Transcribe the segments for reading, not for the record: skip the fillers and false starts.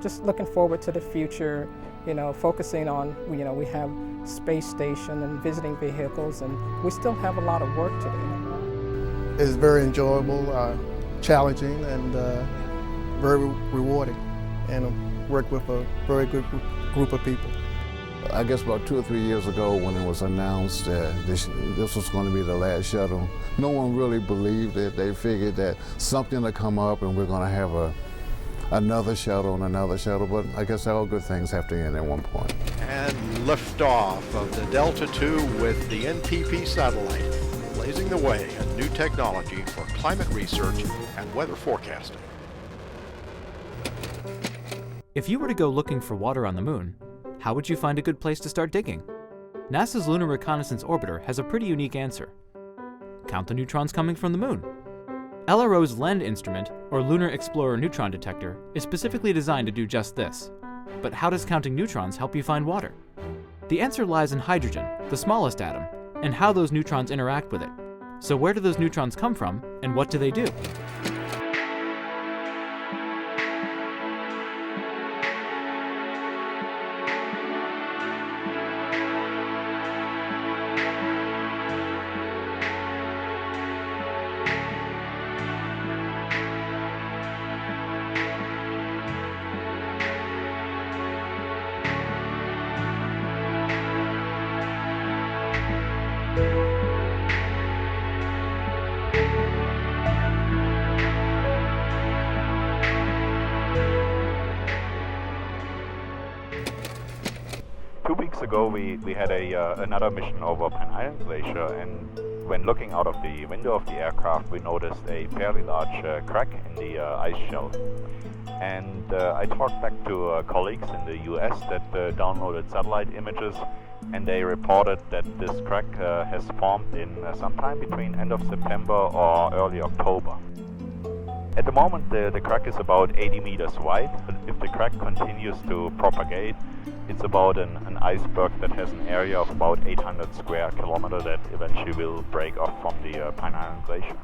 just looking forward to the future, focusing on, we have space station and visiting vehicles, and we still have a lot of work to do. It's very enjoyable, challenging, and very rewarding, and work with a very good group of people. I guess about 2 or 3 years ago when it was announced that this was going to be the last shuttle, no one really believed it. They figured that something would come up and we're going to have another shuttle and another shuttle, but I guess all good things have to end at one point. And liftoff of the Delta II with the NTP satellite, blazing the way in new technology for climate research and weather forecasting. If you were to go looking for water on the moon, how would you find a good place to start digging? NASA's Lunar Reconnaissance Orbiter has a pretty unique answer. Count the neutrons coming from the moon. LRO's LEND instrument, or Lunar Explorer Neutron Detector, is specifically designed to do just this. But how does counting neutrons help you find water? The answer lies in hydrogen, the smallest atom, and how those neutrons interact with it. So where do those neutrons come from, and what do they do? Ago, we had another mission over Pine Island Glacier, and when looking out of the window of the aircraft, we noticed a fairly large crack in the ice shelf. And I talked back to colleagues in the US that downloaded satellite images, and they reported that this crack has formed in sometime between end of September or early October. At the moment, the crack is about 80 meters wide, but if the crack continues to propagate, it's about an iceberg that has an area of about 800 square kilometers that eventually will break off from the Pine Island Glacier.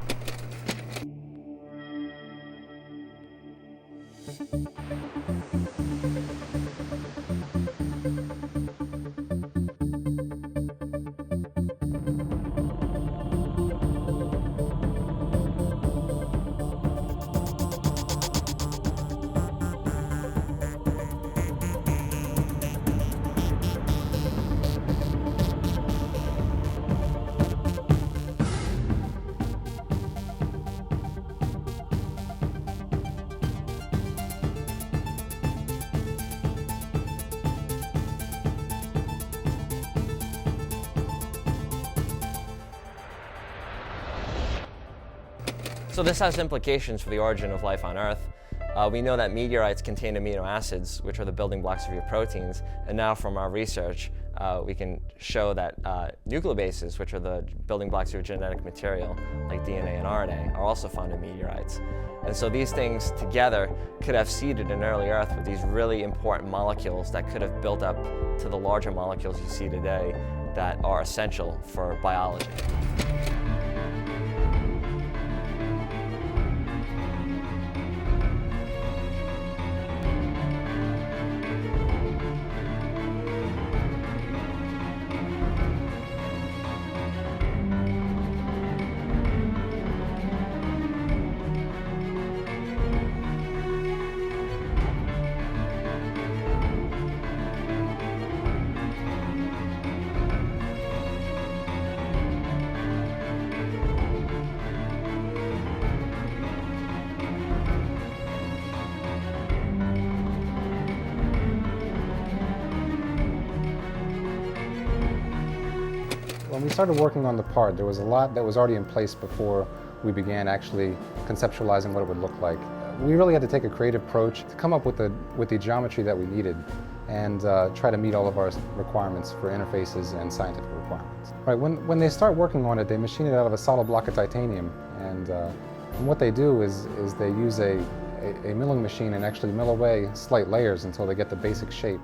So this has implications for the origin of life on Earth. We know that meteorites contain amino acids, which are the building blocks of your proteins, and now from our research, we can show that nucleobases, which are the building blocks of your genetic material, like DNA and RNA, are also found in meteorites. And so these things together could have seeded an early Earth with these really important molecules that could have built up to the larger molecules you see today that are essential for biology. When we started working on the part, there was a lot that was already in place before we began actually conceptualizing what it would look like. We really had to take a creative approach to come up with the geometry that we needed and try to meet all of our requirements for interfaces and scientific requirements. Right, when they start working on it, they machine it out of a solid block of titanium, and what they do is they use a milling machine and actually mill away slight layers until they get the basic shape.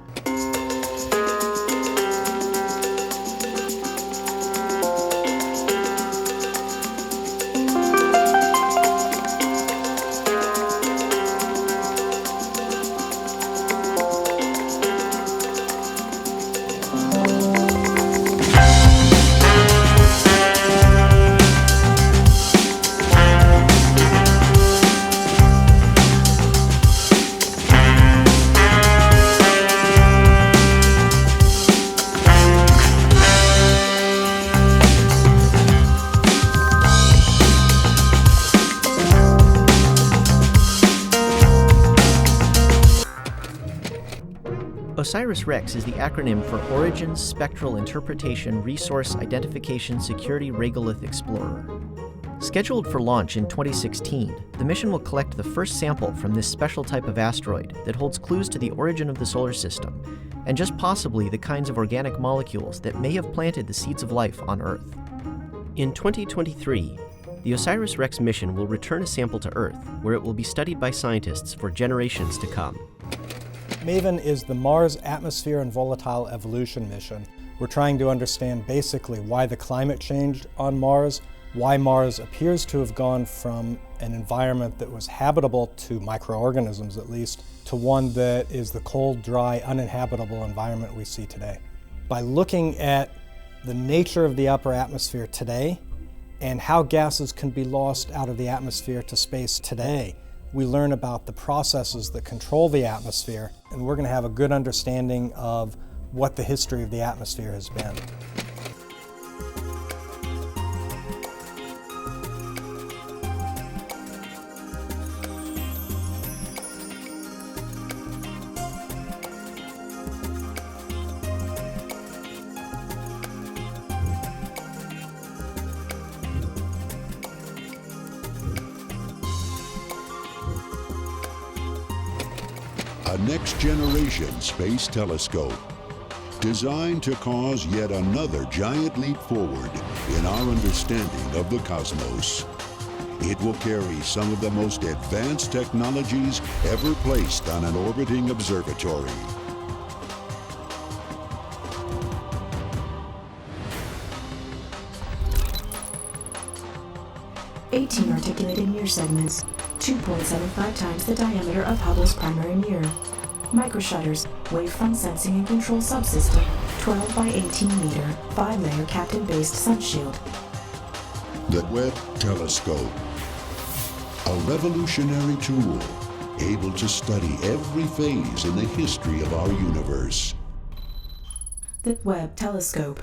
OSIRIS-REx is the acronym for Origins Spectral Interpretation Resource Identification Security Regolith Explorer. Scheduled for launch in 2016, the mission will collect the first sample from this special type of asteroid that holds clues to the origin of the solar system, and just possibly the kinds of organic molecules that may have planted the seeds of life on Earth. In 2023, the OSIRIS-REx mission will return a sample to Earth, where it will be studied by scientists for generations to come. MAVEN is the Mars Atmosphere and Volatile Evolution mission. We're trying to understand basically why the climate changed on Mars, why Mars appears to have gone from an environment that was habitable to microorganisms at least, to one that is the cold, dry, uninhabitable environment we see today. By looking at the nature of the upper atmosphere today and how gases can be lost out of the atmosphere to space today, we learn about the processes that control the atmosphere, and we're going to have a good understanding of what the history of the atmosphere has been. A next-generation space telescope designed to cause yet another giant leap forward in our understanding of the cosmos. It will carry some of the most advanced technologies ever placed on an orbiting observatory. "18 articulated mirror segments, 2.75 times the diameter of Hubble's primary mirror. Microshutters, wavefront sensing and control subsystem, 12 by 18 meter, 5-layer Captain-based sunshield." The Webb Telescope, a revolutionary tool able to study every phase in the history of our universe. The Webb Telescope.